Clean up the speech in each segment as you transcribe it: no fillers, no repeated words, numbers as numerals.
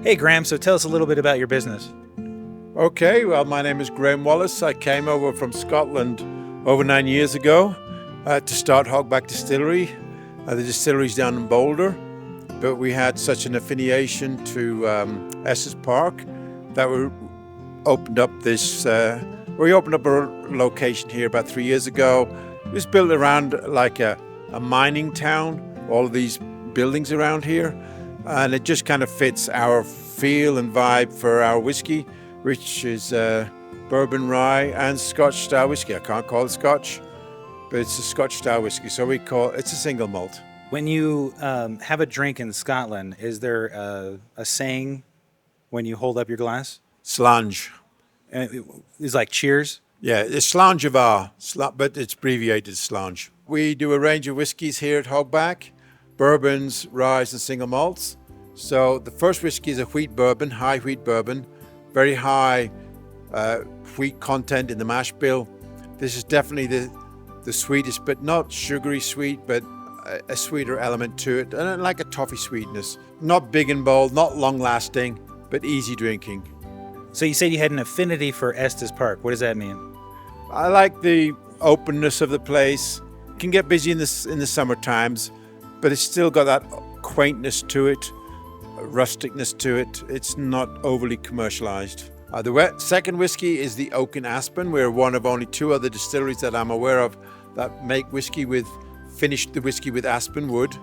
Hey, Graham, so tell us a little bit about your business. Okay, well, my name is Graham Wallace. I came over from Scotland over 9 years ago to start Hogback Distillery. The distillery's down in Boulder, but we had such an affiliation to ESTES Park that we opened up a location here about 3 years ago. It was built around like a mining town, all of these buildings around here, and it just kind of fits our feel and vibe for our whiskey, which is bourbon rye and scotch-style whiskey. I can't call it scotch, but it's a scotch-style whiskey, so it's a single malt. When you have a drink in Scotland, is there a saying when you hold up your glass? Slange. It's like cheers? Yeah, it's slange of our, but it's abbreviated slange. We do a range of whiskies here at Hogback, bourbons, ryes, and single malts. So the first whiskey is a wheat bourbon, high wheat bourbon, very high wheat content in the mash bill. This is definitely the sweetest, but not sugary sweet, but a sweeter element to it, and like a toffee sweetness. Not big and bold, not long lasting, but easy drinking. So you said you had an affinity for Estes Park. What does that mean? I like the openness of the place. It can get busy in the summer times, but it's still got that quaintness to it, rusticness to it. It's not overly commercialized. The second whiskey is the Oak and Aspen. We're one of only 2 other distilleries that I'm aware of that make finish the whiskey with aspen wood.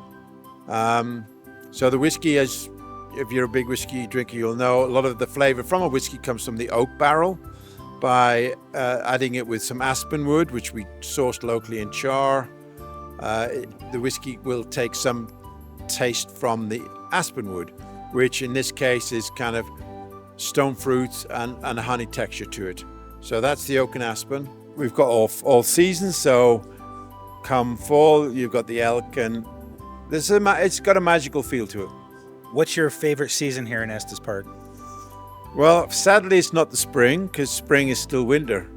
So the whiskey, if you're a big whiskey drinker, you'll know a lot of the flavor from a whiskey comes from the oak barrel by adding it with some aspen wood, which we sourced locally in Char. The whiskey will take some taste from the aspen wood, which in this case is kind of stone fruits and a honey texture to it. So that's the Oak and Aspen. We've got all seasons, so come fall, you've got the elk, and it's got a magical feel to it. What's your favorite season here in Estes Park? Well, sadly, it's not the spring, because spring is still winter.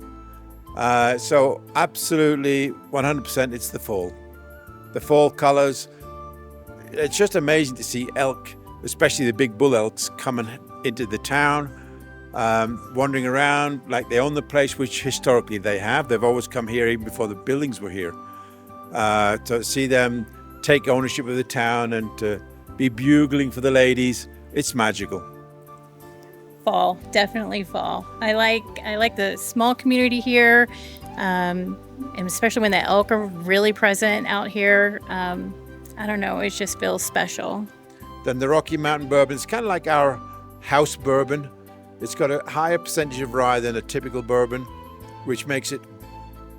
So absolutely 100% it's the fall. The fall colors. It's just amazing to see elk, especially the big bull elks, coming into the town, wandering around like they own the place, which historically they have. They've always come here even before the buildings were here. To see them take ownership of the town and to be bugling for the ladies, it's magical. Fall, definitely fall. I like the small community here, and especially when the elk are really present out here. I don't know, it just feels special. Then the Rocky Mountain bourbon is kind of like our house bourbon. It's got a higher percentage of rye than a typical bourbon, which makes it,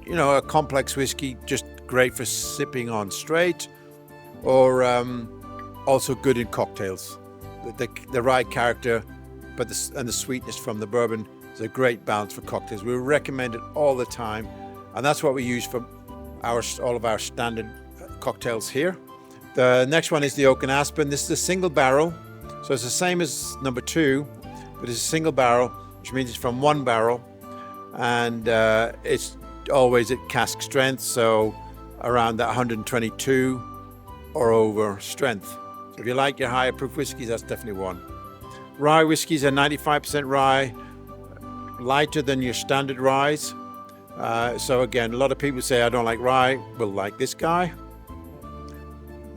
a complex whiskey, just great for sipping on straight, or also good in cocktails. The rye character, and the sweetness from the bourbon is a great balance for cocktails. We recommend it all the time, and that's what we use for all of our standard cocktails here. The next one is the Oak and Aspen. This is a single barrel, so it's the same as number 2, but it's a single barrel, which means it's from one barrel, and it's always at cask strength, so around that 122 or over strength. So if you like your higher proof whiskeys, that's definitely one. Rye whiskeys are 95% rye, lighter than your standard ryes. So again, a lot of people say, I don't like rye, will like this guy.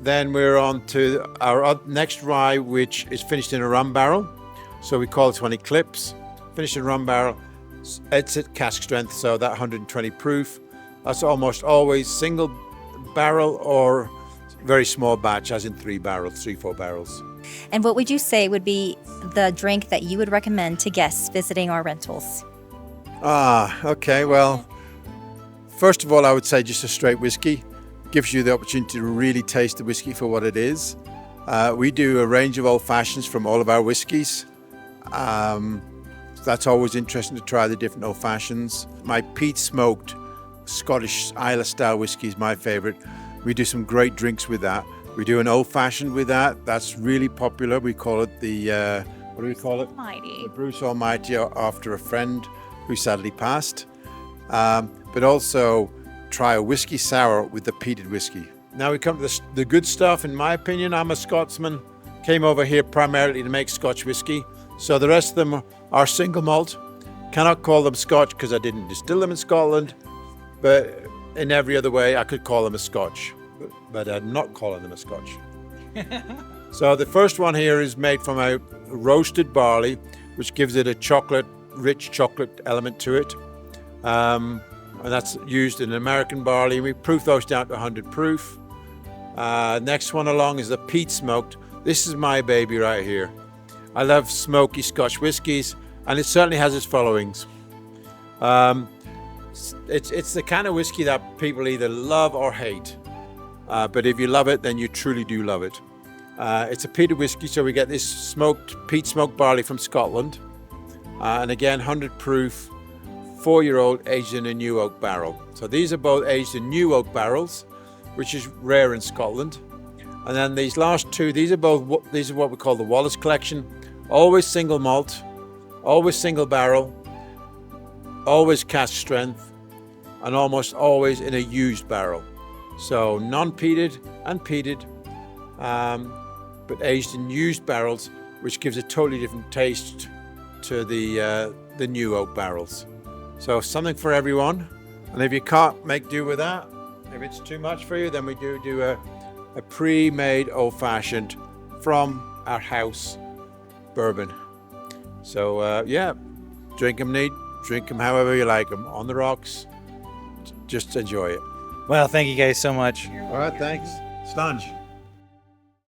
Then we're on to our next rye, which is finished in a rum barrel. So we call this one Eclipse. Finished in a rum barrel, it's at cask strength, so that 120 proof. That's almost always single barrel or very small batch, as in 3 barrels, 3-4 barrels. And what would you say would be the drink that you would recommend to guests visiting our rentals? Okay, well, first of all, I would say just a straight whiskey. Gives you the opportunity to really taste the whiskey for what it is. We do a range of old fashions from all of our whiskies. That's always interesting to try the different old fashions. My peat smoked Scottish style whiskey is my favorite. We do some great drinks with that. We do an old fashioned with that. That's really popular. We call it the, what do we call it? Almighty. The Bruce Almighty, after a friend who sadly passed. But also try a whiskey sour with the peated whiskey. Now we come to the good stuff. In my opinion, I'm a Scotsman. came over here primarily to make Scotch whiskey. So the rest of them are single malt. Cannot call them Scotch because I didn't distill them in Scotland, but in every other way I could call them a Scotch, but I'm not calling them a Scotch. So the first one here is made from a roasted barley, which gives it a rich chocolate element to it. And that's used in American barley. We proof those down to 100 proof. Next one along is the peat smoked. This is my baby right here. I love smoky Scotch whiskies, and it certainly has its followings. It's the kind of whiskey that people either love or hate. But if you love it, then you truly do love it. It's a peated whiskey, so we get this peat smoked barley from Scotland. And again, 100 proof, 4-year-old, aged in a new oak barrel. So these are both aged in new oak barrels, which is rare in Scotland. And then these last two, these are what we call the Wallace collection. Always single malt, always single barrel, always cask strength, and almost always in a used barrel. So non-peated and peated, but aged in used barrels, which gives a totally different taste to the new oak barrels. So something for everyone. And if you can't make do with that, if it's too much for you, then we do a pre-made old-fashioned from our house bourbon. So yeah, drink them neat, drink them however you like them, on the rocks. Just enjoy it. Well, thank you guys so much. All right, thanks. Slange.